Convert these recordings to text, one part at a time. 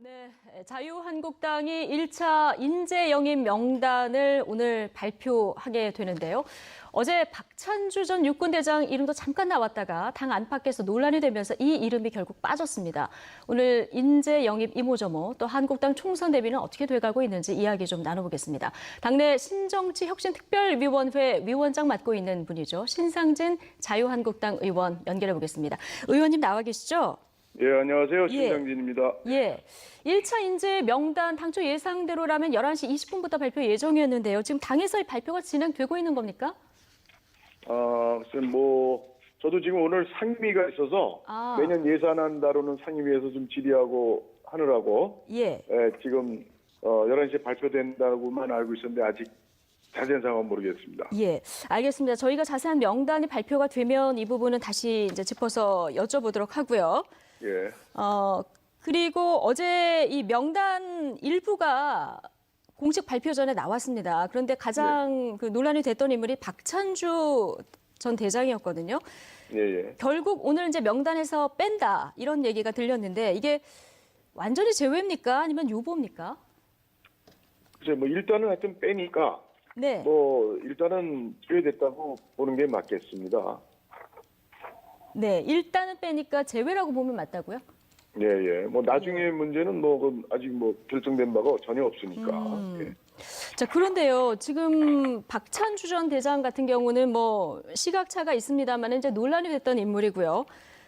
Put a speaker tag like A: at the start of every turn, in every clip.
A: 네, 자유한국당이 1차 인재 영입 명단을 오늘 발표하게 되는데요. 어제 박찬주 전 육군대장 이름도 잠깐 나왔다가 당 안팎에서 논란이 되면서 이 이름이 결국 빠졌습니다. 오늘 인재 영입 이모저모 또 한국당 총선 대비는 어떻게 돼가고 있는지 이야기 좀 나눠보겠습니다. 당내 신정치혁신특별위원회 위원장 맡고 있는 분이죠. 신상진 자유한국당 의원 연결해 보겠습니다. 의원님 나와 계시죠?
B: 예, 안녕하세요. 신상진입니다.
A: 예. 1차 인재 명단 당초 예상대로라면 11시 20분부터 발표 예정이었는데요. 지금 당에서 발표가 진행되고 있는 겁니까?
B: 글쎄 저도 지금 오늘 상임위가 있어서 매년 예산안 다루는 상임위에서 좀 질의하고 하느라고 지금 11시에 발표된다고만 알고 있었는데 아직 자세한 상황은 모르겠습니다.
A: 예, 알겠습니다. 저희가 자세한 명단이 발표가 되면 이 부분은 다시 이제 짚어서 여쭤보도록 하고요.
B: 예.
A: 그리고 어제 이 명단 일부가 공식 발표 전에 나왔습니다. 그런데 가장 그 논란이 됐던 인물이 박찬주 전 대장이었거든요.
B: 예.
A: 결국 오늘 이제 명단에서 뺀다 이런 얘기가 들렸는데 이게 완전히 제외입니까? 아니면 유보입니까?
B: 글쎄 일단은 하여튼 빼니까
A: 네.
B: 일단은 제외됐다고 보는 게 맞겠습니다.
A: 네, 일단은 빼니까 제외라고 보면 맞다고요?
B: 예. 나중에 문제는 그건 아직 결정된 바가 전혀 없으니까. 예.
A: 자, 그런데요. 지금 박찬주 전 대장 같은 경우는 시각차가 있습니다만 이제 논란이 됐던 인물이고요.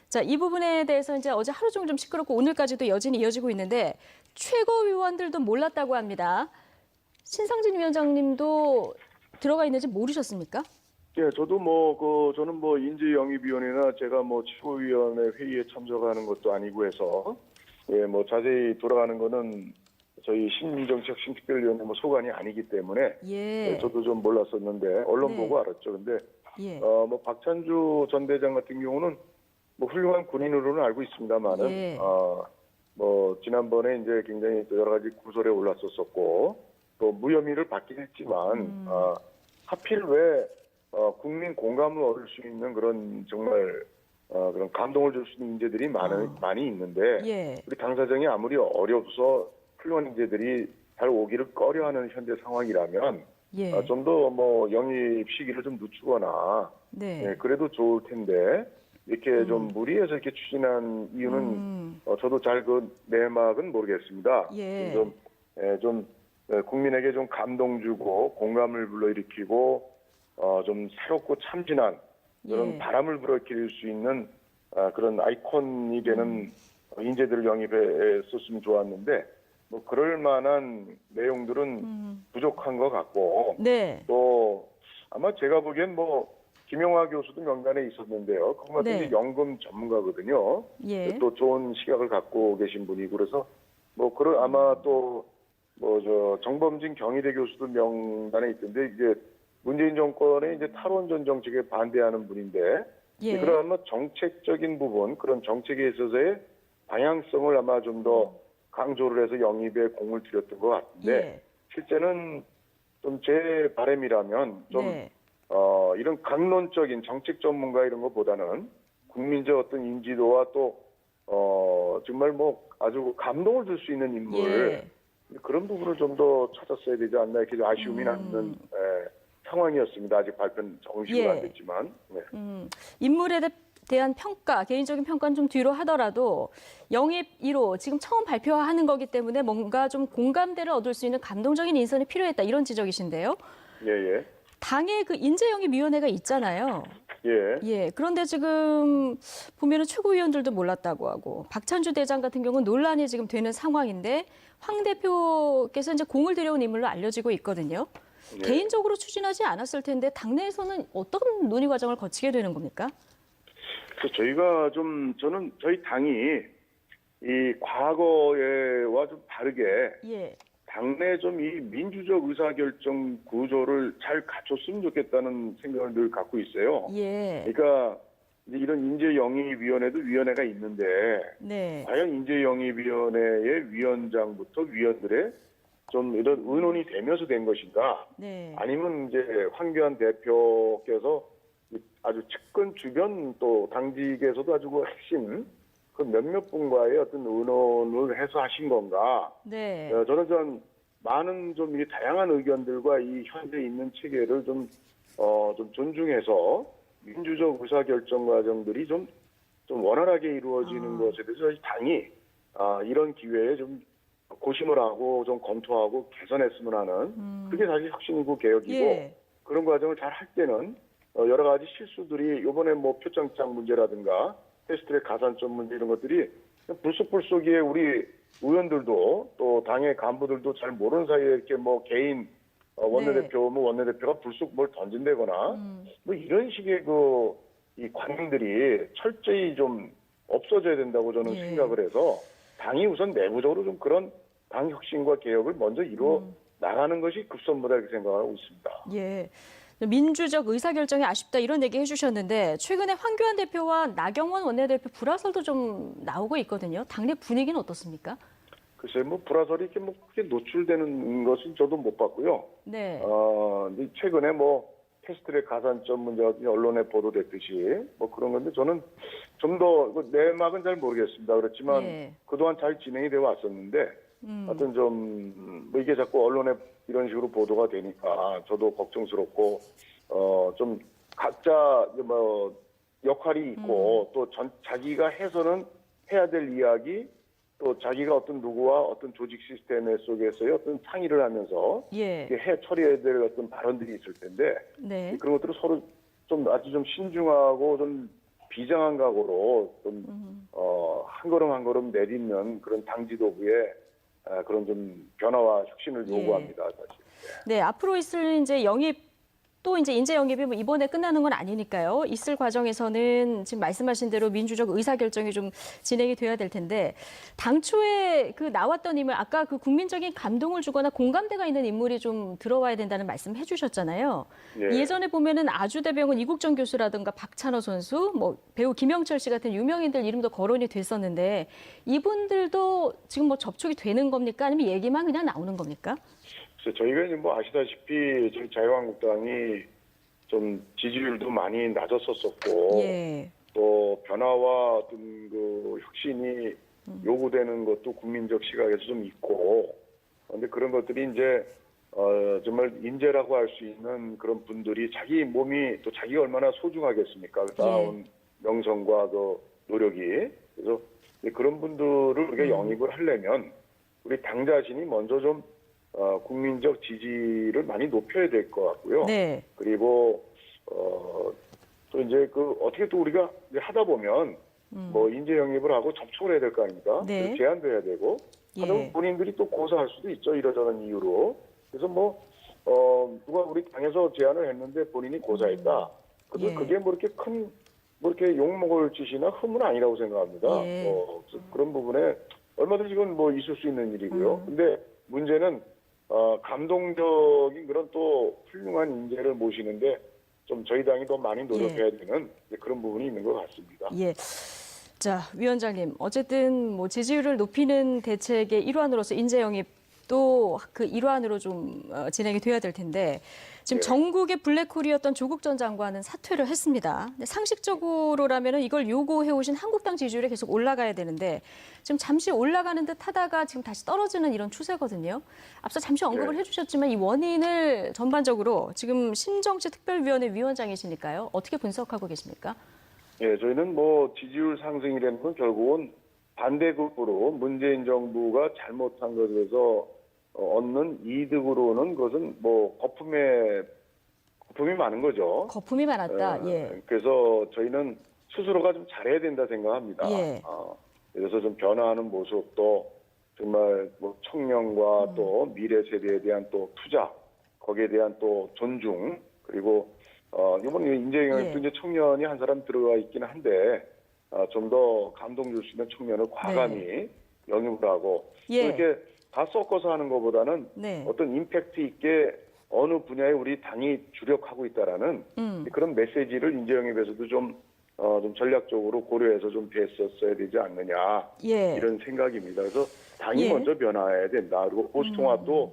A: 자, 이 부분에 대해서 이제 어제 하루 종일 좀 시끄럽고 오늘까지도 여전히 이어지고 있는데 최고위원들도 몰랐다고 합니다. 신상진 위원장님도 들어가 있는지 모르셨습니까?
B: 예, 저도 저는 인재영입위원회나 제가 최고위원회 회의에 참석하는 것도 아니고 해서, 자세히 돌아가는 거는 저희 신정치혁신특별위원회 소관이 아니기 때문에, 저도 좀 몰랐었는데, 언론 보고 알았죠. 근데, 박찬주 전 대장 같은 경우는 훌륭한 군인으로는 알고 있습니다만은, 지난번에 이제 굉장히 여러 가지 구설에 올랐었었고, 또 무혐의를 받긴 했지만, 하필 왜 국민 공감을 얻을 수 있는 그런 정말 그런 감동을 줄 수 있는 인재들이 많이 있는데 우리 당 사정이 아무리 어려서 훌륭한 인재들이 잘 오기를 꺼려하는 현재 상황이라면 좀 더 영입 시기를 좀 늦추거나 그래도 좋을 텐데 이렇게 좀 무리해서 이렇게 추진한 이유는 저도 잘 그 내막은 모르겠습니다. 좀 국민에게 좀 감동 주고 공감을 불러일으키고 좀 새롭고 참신한 그런 바람을 불어일으킬 수 있는 그런 아이콘이 되는 인재들을 영입했었으면 좋았는데 그럴 만한 내용들은 부족한 것 같고 또 아마 제가 보기엔 김영하 교수도 명단에 있었는데요. 그거 같은 연금 전문가거든요. 또 좋은 시각을 갖고 계신 분이고 그래서 아마 또 정범진 경희대 교수도 명단에 있던데 이제 문재인 정권의 이제 탈원전 정책에 반대하는 분인데 그런 정책적인 부분 그런 정책에 있어서의 방향성을 아마 좀 더 강조를 해서 영입에 공을 들였던 것 같은데 실제는 좀 제 바람이라면 좀 이런 강론적인 정책 전문가 이런 것보다는 국민적 어떤 인지도와 또 정말 아주 감동을 줄 수 있는 인물 그런 부분을 좀 더 찾았어야 되지 않나 이렇게 아쉬움이 남는 상황이었습니다. 아직 발표는 정식으로 안 됐지만.
A: 인물에 대한 평가, 개인적인 평가는 좀 뒤로 하더라도 영입 1호 지금 처음 발표하는 거기 때문에 뭔가 좀 공감대를 얻을 수 있는 감동적인 인선이 필요했다 이런 지적이신데요. 당에 그 인재영입위원회가 있잖아요. 그런데 지금 보면은 최고위원들도 몰랐다고 하고 박찬주 대장 같은 경우는 논란이 지금 되는 상황인데 황 대표께서 이제 공을 들여온 인물로 알려지고 있거든요. 개인적으로 추진하지 않았을 텐데 당내에서는 어떤 논의 과정을 거치게 되는 겁니까?
B: 그래서 저는 저희 당이 이 과거와 좀 다르게 당내 좀 이 민주적 의사결정 구조를 잘 갖췄으면 좋겠다는 생각을 늘 갖고 있어요. 그러니까 이제 이런 인재영입위원회도 위원회가 있는데 과연 인재영입위원회의 위원장부터 위원들의 좀 이런 의논이 되면서 된 것인가? 아니면 이제 황교안 대표께서 아주 측근 주변 또 당직에서도 아주 핵심 그 몇몇 분과의 어떤 의논을 해서 하신 건가?
A: 네.
B: 저는 좀 많은 좀 이 다양한 의견들과 이 현재 있는 체계를 좀 존중해서 민주적 의사결정 과정들이 좀 원활하게 이루어지는 것에 대해서 저희 당이 이런 기회에 좀 고심을 하고 좀 검토하고 개선했으면 하는 그게 사실 혁신이고 개혁이고
A: 예.
B: 그런 과정을 잘 할 때는 여러 가지 실수들이 이번에 뭐 표창장 문제라든가 패스트트랙 가산점 문제 이런 것들이 불쑥불쑥이에 우리 의원들도 또 당의 간부들도 잘 모르는 사이에 이렇게 뭐 개인 원내대표 뭐 원내대표가 불쑥 뭘 던진다거나 뭐 이런 식의 이 관행들이 철저히 좀 없어져야 된다고 저는
A: 예.
B: 생각을 해서 당이 우선 내부적으로 좀 그런 당 혁신과 개혁을 먼저 이루어 나가는 것이 급선무다 이렇게 생각하고 있습니다.
A: 예. 민주적 의사결정이 아쉽다 이런 얘기 해주셨는데 최근에 황교안 대표와 나경원 원내대표 불화설도 좀 나오고 있거든요. 당내 분위기는 어떻습니까?
B: 글쎄 뭐 불화설이 이렇게 뭐 크게 노출되는 것은 저도 못 봤고요.
A: 네.
B: 근데 최근에 뭐 패스트트랙 가산점 문제가 언론에 보도됐듯이 뭐 그런 건데 저는 좀 더 내막은 잘 모르겠습니다. 그렇지만
A: 예.
B: 그동안 잘 진행이 되어 왔었는데 하여튼 좀 뭐 이게 자꾸 언론에 이런 식으로 보도가 되니까 저도 걱정스럽고 좀 각자 뭐 역할이 있고 또 자기가 해서는 해야 될 이야기 또 자기가 어떤 누구와 어떤 조직 시스템 속에서의 어떤 상의를 하면서
A: 예.
B: 이게 처리해야 될 어떤 발언들이 있을 텐데
A: 네.
B: 그런 것들을 서로 좀 아주 좀 신중하고 좀 비장한 각오로 좀 한 걸음 한 걸음 내딛는 그런 당 지도부의 그런 좀 변화와 혁신을 요구합니다. 사실.
A: 네, 앞으로 있을 이제 영입 또 이제 인재 영입이 뭐 이번에 끝나는 건 아니니까요. 있을 과정에서는 지금 말씀하신 대로 민주적 의사결정이 좀 진행이 돼야 될 텐데 당초에 그 나왔던 인물 아까 그 국민적인 감동을 주거나 공감대가 있는 인물이 좀 들어와야 된다는 말씀 해주셨잖아요.
B: 예.
A: 예전에 보면은 아주대병원 이국정 교수라든가 박찬호 선수, 뭐 배우 김영철 씨 같은 유명인들 이름도 거론이 됐었는데 이분들도 지금 뭐 접촉이 되는 겁니까? 아니면 얘기만 그냥 나오는 겁니까?
B: 그래서 저희가 이제 뭐 아시다시피 저희 자유한국당이 좀 지지율도 많이 낮았었었고
A: 예.
B: 또 변화와 어떤 그 혁신이 요구되는 것도 국민적 시각에서 좀 있고 그런데 그런 것들이 이제 정말 인재라고 할 수 있는 그런 분들이 자기 몸이 또 자기가 얼마나 소중하겠습니까? 그 쌓아온 명성과 그 노력이 그래서 그런 분들을 우리가 영입을 하려면 우리 당 자신이 먼저 좀 국민적 지지를 많이 높여야 될 것 같고요.
A: 네.
B: 그리고 또 이제 그 어떻게 또 우리가 이제 하다 보면 뭐 인재 영입을 하고 접촉을 해야 될 거 아닙니까?
A: 네.
B: 그리고 제안도 해야 되고 하다 보면 본인들이 또 고사할 수도 있죠. 이러저런 이유로. 그래서 뭐 누가 우리 당에서 제안을 했는데 본인이 고사했다. 근데
A: 예.
B: 그게 뭐 이렇게 큰 뭐 이렇게 욕먹을 짓이나 흠은 아니라고 생각합니다.
A: 예.
B: 그런 부분에 얼마든지 이건 뭐 있을 수 있는 일이고요. 근데 문제는 감동적인 그런 또 훌륭한 인재를 모시는데 좀 저희 당이 더 많이 노력해야 되는 그런 부분이 있는 것 같습니다.
A: 예. 자, 위원장님, 어쨌든 뭐 지지율을 높이는 대책의 일환으로서 인재 영입도 그 일환으로 좀 진행이 돼야 될 텐데 지금
B: 네.
A: 전국의 블랙홀이었던 조국 전 장관은 사퇴를 했습니다. 근데 상식적으로라면 이걸 요구해 오신 한국당 지지율이 계속 올라가야 되는데 지금 잠시 올라가는 듯 하다가 지금 다시 떨어지는 이런 추세거든요. 앞서 잠시 언급을
B: 네.
A: 해주셨지만 이 원인을 전반적으로 지금 신정치특별위원회 위원장이시니까요. 어떻게 분석하고 계십니까?
B: 예, 저희는 뭐 지지율 상승이라는 건 결국은 반대급부로 문재인 정부가 잘못한 것에서 얻는 이득으로는 그것은 뭐 거품이 많은 거죠.
A: 거품이 많았다. 예.
B: 그래서 저희는 스스로가 좀 잘해야 된다 생각합니다.
A: 예.
B: 그래서 좀 변화하는 모습도 정말 뭐 청년과 또 미래 세대에 대한 또 투자, 거기에 대한 또 존중, 그리고 이번 인재 영입도 이제 청년이 한 사람 들어가 있기는 한데 좀 더 감동 줄 수 있는 청년을 과감히 영입을 하고
A: 예.
B: 이렇게 다 섞어서 하는 것보다는
A: 네.
B: 어떤 임팩트 있게 어느 분야에 우리 당이 주력하고 있다라는 그런 메시지를 인재 영입에서도 좀 전략적으로 고려해서 좀 됐었어야 되지 않느냐
A: 예.
B: 이런 생각입니다. 그래서 당이
A: 예.
B: 먼저 변화해야 된다. 그리고 보수통합도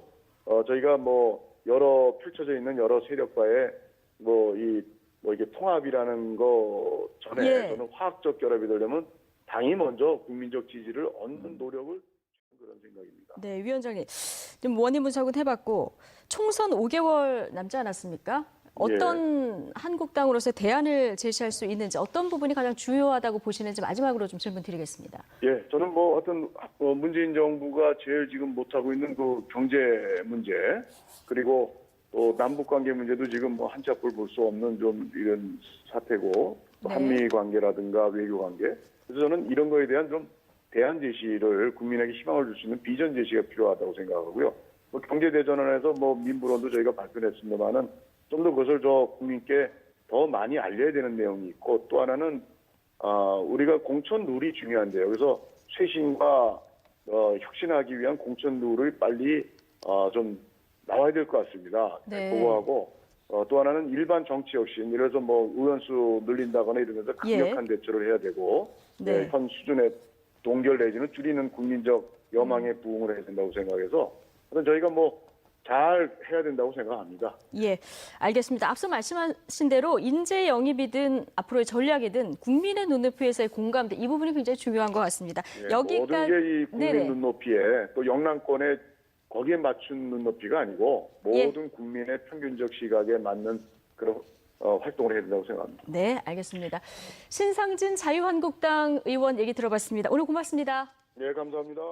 B: 저희가 뭐 펼쳐져 있는 여러 세력과의 이게 통합이라는 거 전에
A: 예.
B: 저는 화학적 결합이 되려면 당이 먼저 국민적 지지를 얻는 노력을 그런 생각입니다.
A: 네, 위원장님. 지금 원인 분석은 해봤고 총선 5개월 남지 않았습니까? 어떤 한국당으로서 대안을 제시할 수 있는지 어떤 부분이 가장 주요하다고 보시는지 마지막으로 좀 질문 드리겠습니다.
B: 예, 저는 뭐 어떤 문재인 정부가 제일 지금 못하고 있는 그 경제 문제 그리고 또 남북 관계 문제도 지금 뭐 한치 앞을 볼 수 없는 좀 이런 사태고 또
A: 네.
B: 한미 관계라든가 외교 관계 그래서 저는 이런 거에 대한 좀 대안 제시를 국민에게 희망을 줄 수 있는 비전 제시가 필요하다고 생각하고요. 뭐 경제 대전환에서 뭐 민부론도 저희가 발표했습니다만은 좀 더 그것을 국민께 더 많이 알려야 되는 내용이 있고 또 하나는 우리가 공천 룰이 중요한데요. 그래서 쇄신과 혁신하기 위한 공천 룰을 빨리 좀 나와야 될 것 같습니다.
A: 네.
B: 그거하고 또 하나는 일반 정치 혁신, 예를 들어서 뭐 의원수 늘린다거나 이러면서 강력한 대처를 해야 되고
A: 네.
B: 현 수준의 동결 내지는 줄이는 국민적 여망에 부응을 해야 된다고 생각해서 저희가 뭐 잘 해야 된다고 생각합니다.
A: 예, 알겠습니다. 앞서 말씀하신 대로 인재 영입이든 앞으로의 전략이든 국민의 눈높이에서의 공감대 이 부분이 굉장히 중요한 것 같습니다.
B: 예, 모든 게 이 국민
A: 네네.
B: 눈높이에 또 영남권에 거기에 맞춘 눈높이가 아니고 모든
A: 예.
B: 국민의 평균적 시각에 맞는 그런 활동을 해야 된다고 생각합니다.
A: 네, 알겠습니다. 신상진 자유한국당 의원 얘기 들어봤습니다. 오늘 고맙습니다.
B: 네, 감사합니다.